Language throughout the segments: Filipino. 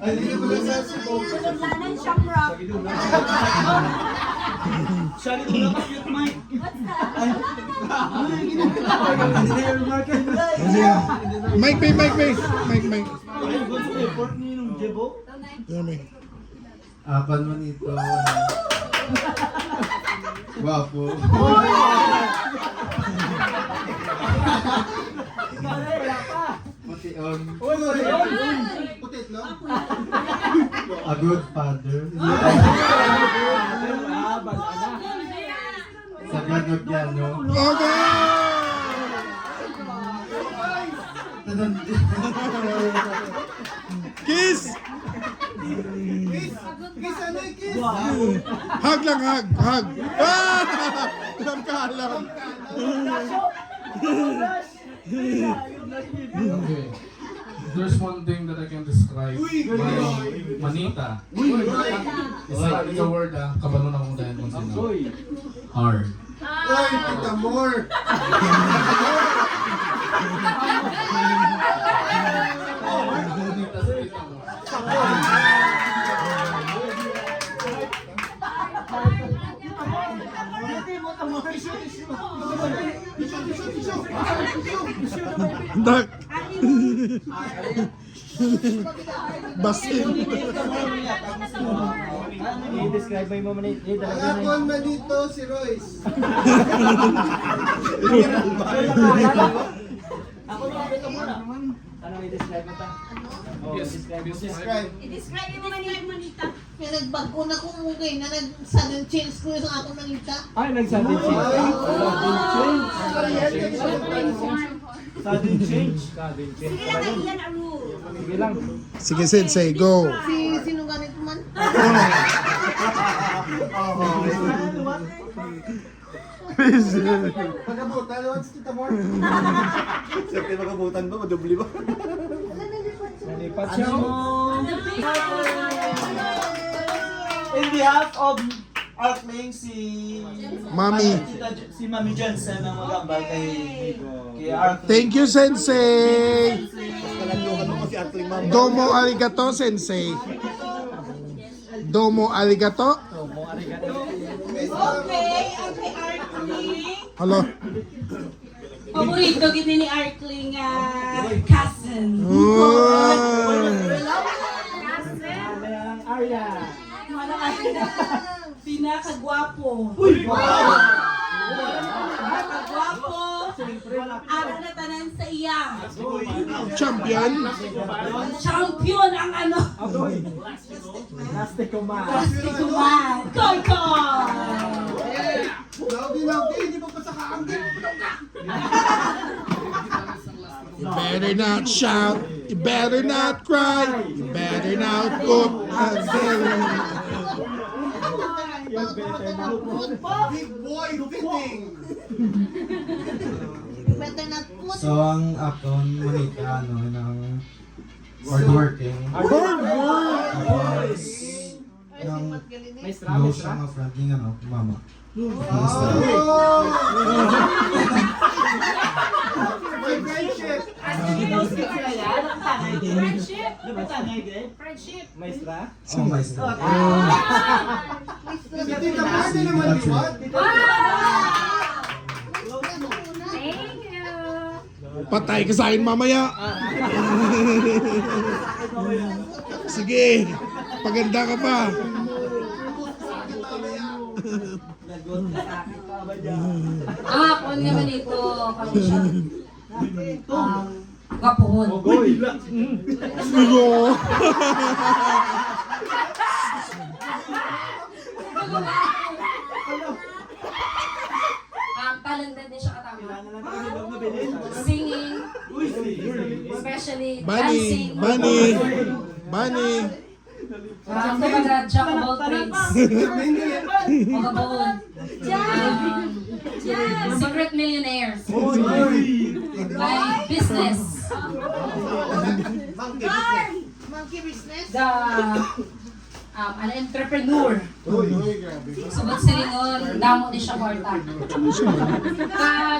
Ay, hindi ko lang sa Cebu. Sunodlanan, Shamrock. Shari ko lang cute, Mike. Mike. Ay, gusto ko effort ni nung Jebo. Yan, Mike. Apan mo nito. Guwapo. Puti on. Putit no? A good father. Sagadog yan, no? Okay! Kiss! Hug lang, hug. Ah! Alam ka, alam. Okay. There's one thing that I can describe my manita. It's a word kabalo na kung dahil kung sino. Hard. Ay, kita more. Manita sa kita mo. Dak. Basin. I-describe mo yung mamanit. Apan mo dito si Royce. Ako na, ito muna. Ano i-describe mo ta? Yes, Describe. I-describe mo manita. Kaya nagbago na ko mugay na nag-sudden change ko yung akong nangita. Ay, nag-sudden change. Sudden change. Sige lang, iyan ang rule. Sige lang. Sige, Sensei, go. Sino ganit man? Pagkabutan, what's kita more? Siyempre makabutan ba? Madubli ba? Nalipat siya mo. In behalf of Arkling, si Mami. si Mami Jensen ang magambal kay Arkling. Thank you, Sensei. Kalandukan mo si Arkling, Ma'am. Domo arigato, Sensei. Domo arigato. Okay, Arkling. Hello. Paborito gini ni Arkling cousin. Oh. Arya. Pinakagwapo. Pinakagwapo. Ara na tanan sa iya. Champion. Champion ang ano. Plastic man. Plastikuman. Koy-koy. Laugi, hindi mo pa sa kaangkin. You better not shout. You better not cry. You better not go. Big boy fitting. Better not put. So, ang akon, manita, ng hardworking. Tapos, ng low siya nga fronting, mama. Friendship! Friendship. Friendship. Maestra? Oh, my God. Si Tita Marty naman, di ba? Patay ka sa akin mamaya. Sige. Paganda ka pa. Ako naman ito. Kami siya. Gapuhon. Ogoy. Sigo. Talented din siya katama. Singing, especially dancing. Bunny. Kumbaga, jack of all trades. Magabuhon. Secret millionaire. By business. Monkey business? An entrepreneur. Subot si Rinon, damo ni siya kwarta.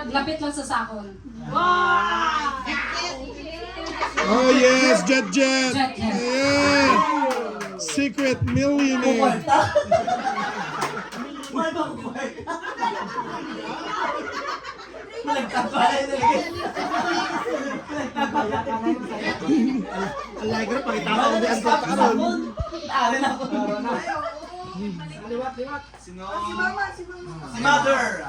Lapit lang sa sakon. Oh yes, Jet. Jet. Yeah. secret millionaire. Ang like na, pakita ko ang ang karon. Si Mother.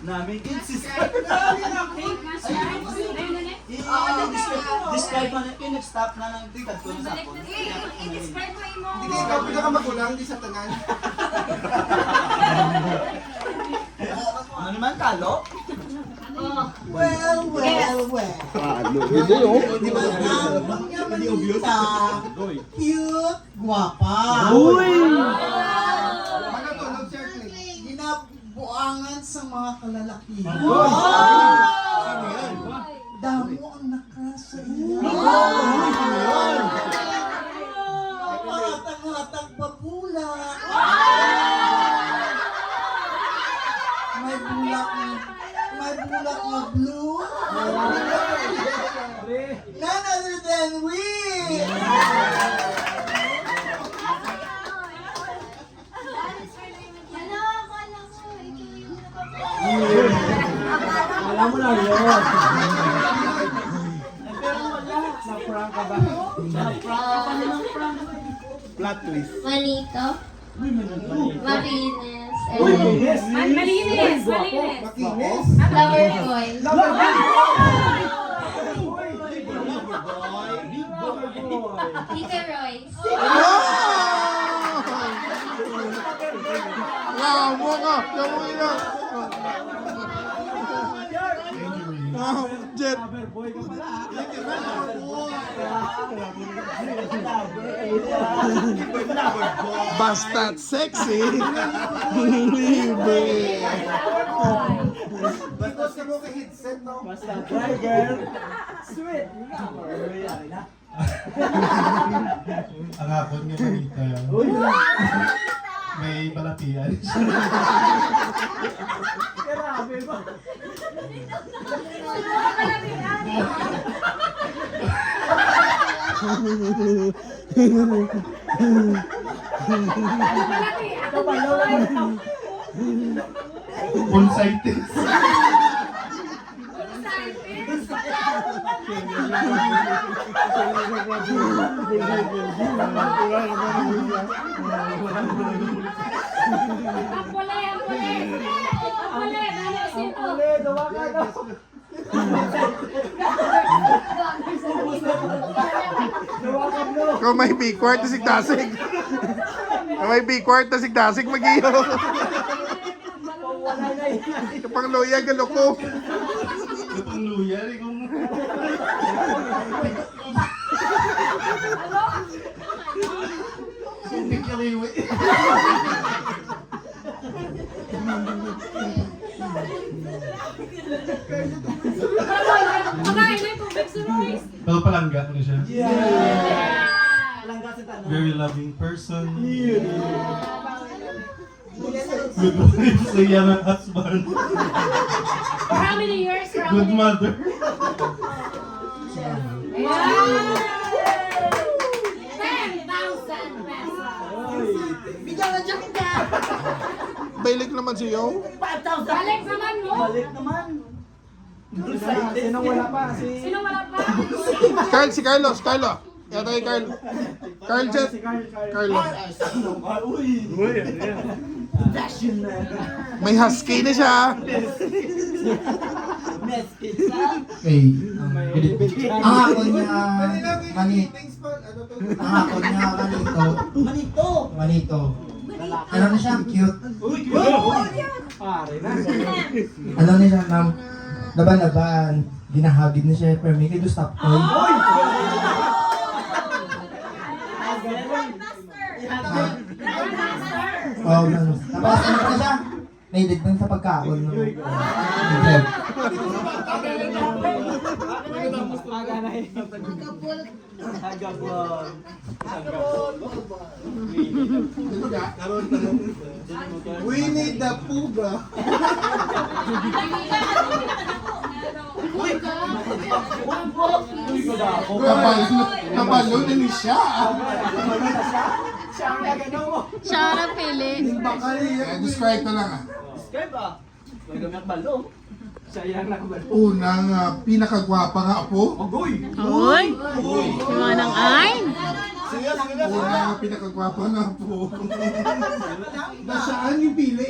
Namigin si Describe mo na, nag-stop na ng tingkat ko na sa ako. Hindi ikaw pinakamagulang, hindi sa tanan. Ano naman, Kalo? Well. Ano? Hindi yun. Hindi obvious. Cute, guwapa. Uy! Magkatulog, Sir Clay. Ginabuangan sa mga kalalakihan. Damo ang nakasa iyo. Hatang-hatang pabulak. May bulak na blue. None other than we. Alam mo lang yun. Na-prank ka ba? Plot twist. Manito. Marines. Yes! Malinis. Makinis. Flower boy. Tita Royce. Wow, buka. Kamuhin na. Jet. Basta sexy. Libre. Because ka mo kay headset, no? Basta driver. Sweet. Ang hapon niya Manita. May balatian. Grabe ba? Pulsitis. Kung may B-quart na sigdasig. Kung may B-quart na sigdasig, mag-iyo. Kapang loya, galoko. Ang luya rin kung... Hindi ka liwi. Pero palangga ko siya. Very loving person. Good wife sa young husband. For how many years? Good mother. 10,000 pesos. Bigyan na dyan ka. Bailik naman siyo. 5,000. Balik naman mo. Balik naman. Sinong wala pa? Sino wala pa? Carl, si Carlos. Carlo. Yata kay Carl. Carl Jet. Carlo. Uy! Uy, fashion na. May husky na siya. Mess pizza. Ang ako niya, mani, Things pa, ano to? ang ako niya, manito. Manito! Manito. Ano na siya, cute. Uy! Uy! Pare na. Ano na siya, ma'am, laban-laban, ginahagid na siya, pero may kayo stop toy. Uy! Oh, ano. Tapos ano na siya, nahilig lang sa pagkaon. No? Winnie the Pooh ba? Kabalo na ni siya. Siya ang pili. Describe ka lang ah. Describe ah. May gamit balo. Siya yung nakabalo. Unang pinakagwapa nga po. Agoy! Uy! Mga nang ay! Unang pinakagwapa nga po. Nasaan yung pili?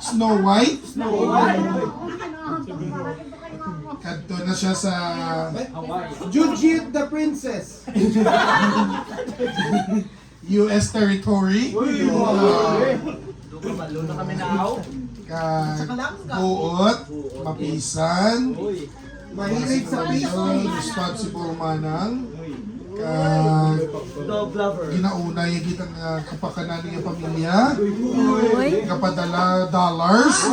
Snow White. Kadto na siya sa Jujit the Princess. US territory. Balo na kami na ako. Buot, mapisan, Mahilig sa responsible, responsible manang, kag Dog lover. ginauna yung kitang kapakanan ng pamilya, Uy! kapadala dollars.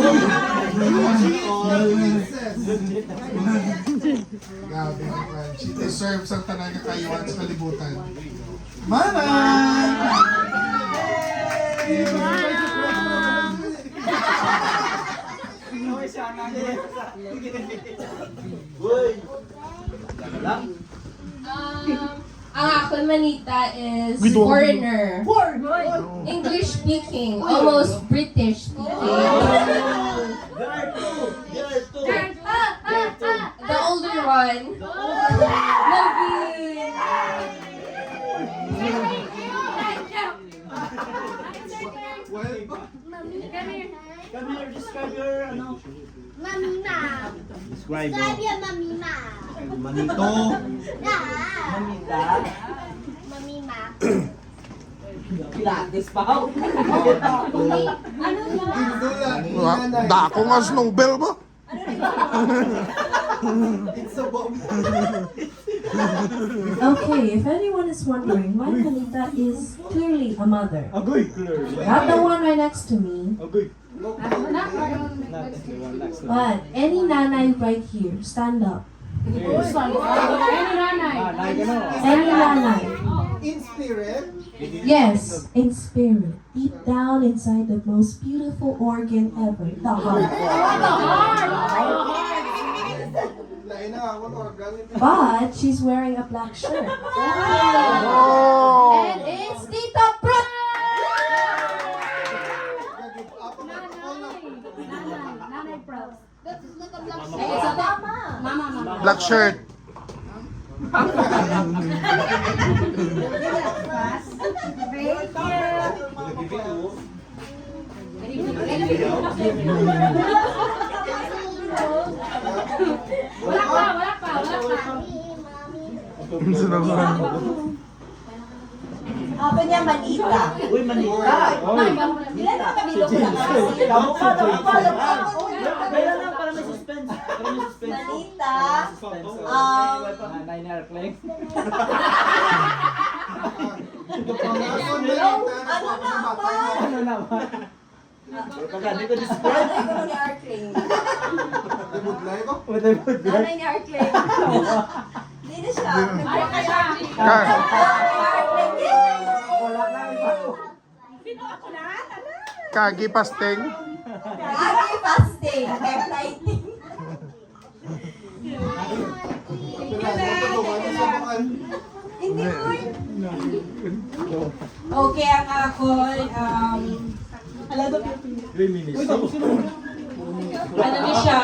Grabe naman. She deserves ang tanang kayuan sa kalibutan. Manang! Ang akong manita is foreigner. English speaking, almost British speaking. The older one. Naveen. Come here, describe your ano. Mamima. Describe Sabi ang mamima. Manito. Mamita. Mamima. Pilates pa. Dako nga snowbell ba? Okay, if anyone is wondering, my Manita is clearly a mother. Agoy, clear. Not the one right next to me, Agoy. but any nanay right here, stand up. Any nanay. In spirit. Yes, in spirit, deep down inside the most beautiful organ ever, the heart. But she's wearing a black shirt. And it's Tita Brooke! Black shirt. Apa niya Manita? Uy, manita. Ilan na kami loko na kasi? Damo pa. Kailan lang para may suspense. Para may suspense. Manita, Ano naman? Pagkali ko describe. nanay ko ni Arklay. What I would Nanay ni Arklay. Hindi na siya. Wala na iba. Kagi pasteng. Lagi fasting. F19. Hindi ko. Okay, ang ako, alam mo, 3 minutes. ano ni siya,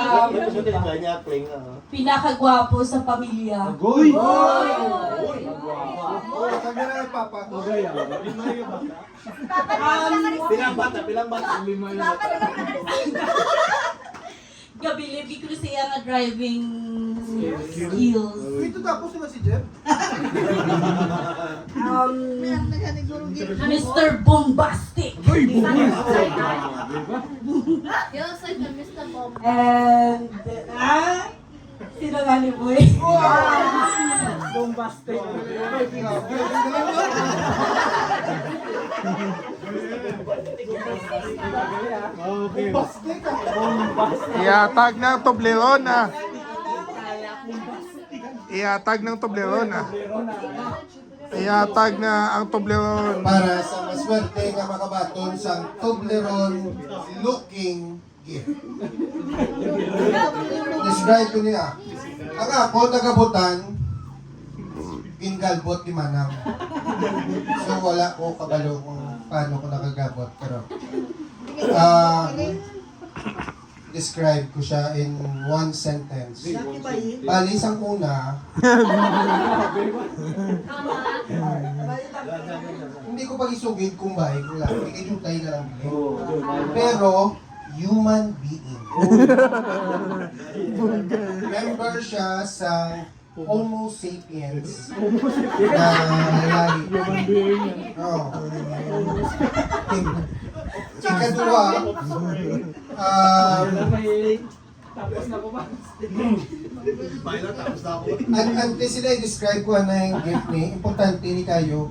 pinakagwapo sa pamilya. Agoy! Pilang bata. Gabi-libi ko siya nga driving skills. Ito tapos na si Jeff. Mr. Bombastic. Yung sa Mr. Bob. And, sino nga ni Boy? Bombastic. Okay. Bombastic. Iatag ng Toblerone ah. Iatag ng Toblerone ah. Iatag na ang Toblerone. Para sa maswerte nga makabaton sa Toblerone looking gift. Describe ko niya. Ang ako, nagabutan, gingalbot ni Manang. So wala ko kabalo kung paano ko nakagabot. Pero, describe ko siya in one sentence. Palis ang una. Hindi ko pag-isugid kung bahay ko lang. Hindi kayo tayo na lang bilhin. Pero, human being. Member siya sa Homo sapiens na lahi. Oh. Ikadua, ante sila i-describe ko na yung gift ni, importante ni kayo,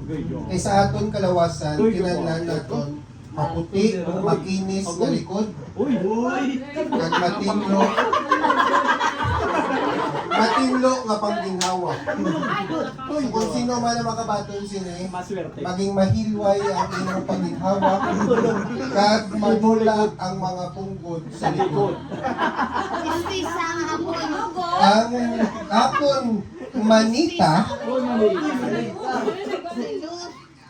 kay sa aton kalawasan, kinahanglan naton maputi, makinis na likod, kag matinlo nga pangginhawa. So, kung sino man ang makabaton sini, maging mahilway ang inyong pangginhawa, kag manulag ang mga punggod sa likod.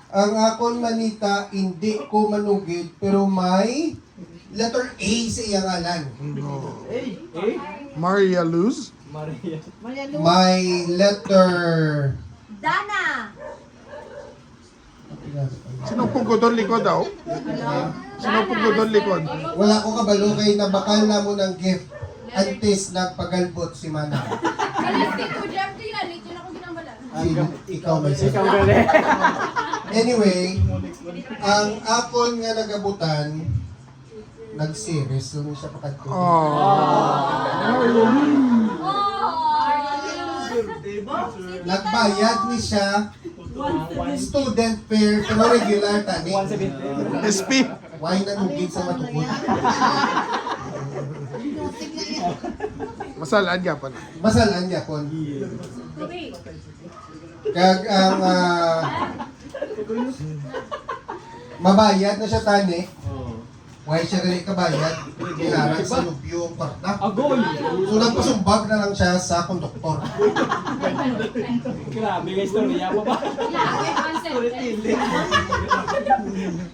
Ang akon manita, hindi ko manugid, pero may letter A sa iyang ngalan. Maria Luz? May letter... Dana! Sino pugudon likod daw? Sino pugudon likod? Wala ko kabalo kay nabakal na mo ng gift. Antes nagpagalbot si Manang. Ikaw may sabi. Anyway, ang apon nga nagabutan, nag-series. So, siya pakadto. Nagbayad ni siya student fare pero regular tani. SP? Why nanugid sa matukod? Masalaan ka pa na. Masalan niya po. Kag ang mabayad na siya tani. Why siya rin kabayad? Kailangan sa lubyo ang kwarta. So nagpasumbag na lang siya sa konduktor. Grabe guys, storya pa ba?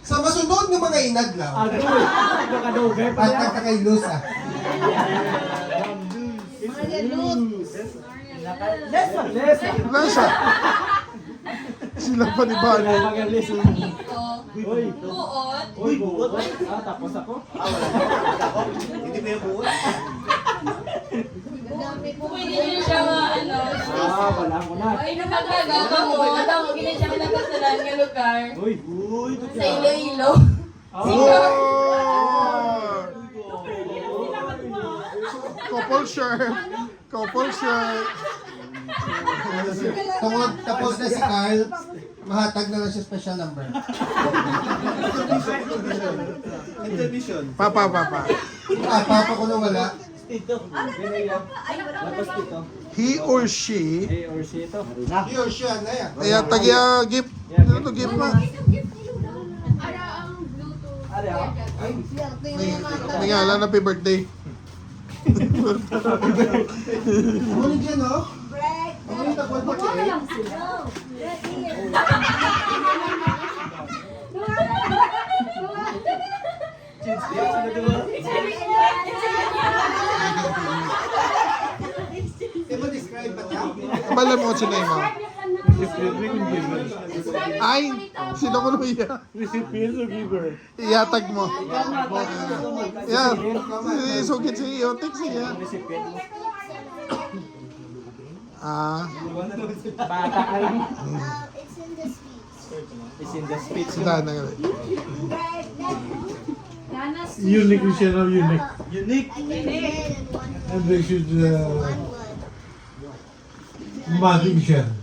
Sa masunod ng mga inadlaw, Nakadugay pa at yan. nakakailos Nasa? Sila pa ni Bano. Uy, buot. Tapos ako. Hindi ba yung buwan? Pwede niyo siya ano, Wala ko na. ay napagkagawa mo, tawag gina siya nagkasalan nga lugar Uy, sa Iloilo. Couple shirt. Couple shirt. Tungod tapos na si Carl, mahatag na lang siya special number. Intermission. Papa. Papa ko na wala. Tapos dito. He or she, A or C ito. He or she, ano yan? kaya tagya gift. Ano to gift mo? Ari ako. May ngalan, happy birthday. Ano dyan, no? Ano yung takot pa kayo? Di ba describe ba siya? Balan mo si Neymar. Ay, sino ko naman iya? Recipient or giver? Iyatag mo. Yan. Sugit si Iotik siya. Bata ka lang. It's in the speech. It's in the speech. Sila na nga. Unique siya na unique. Unique. And they should matig siya.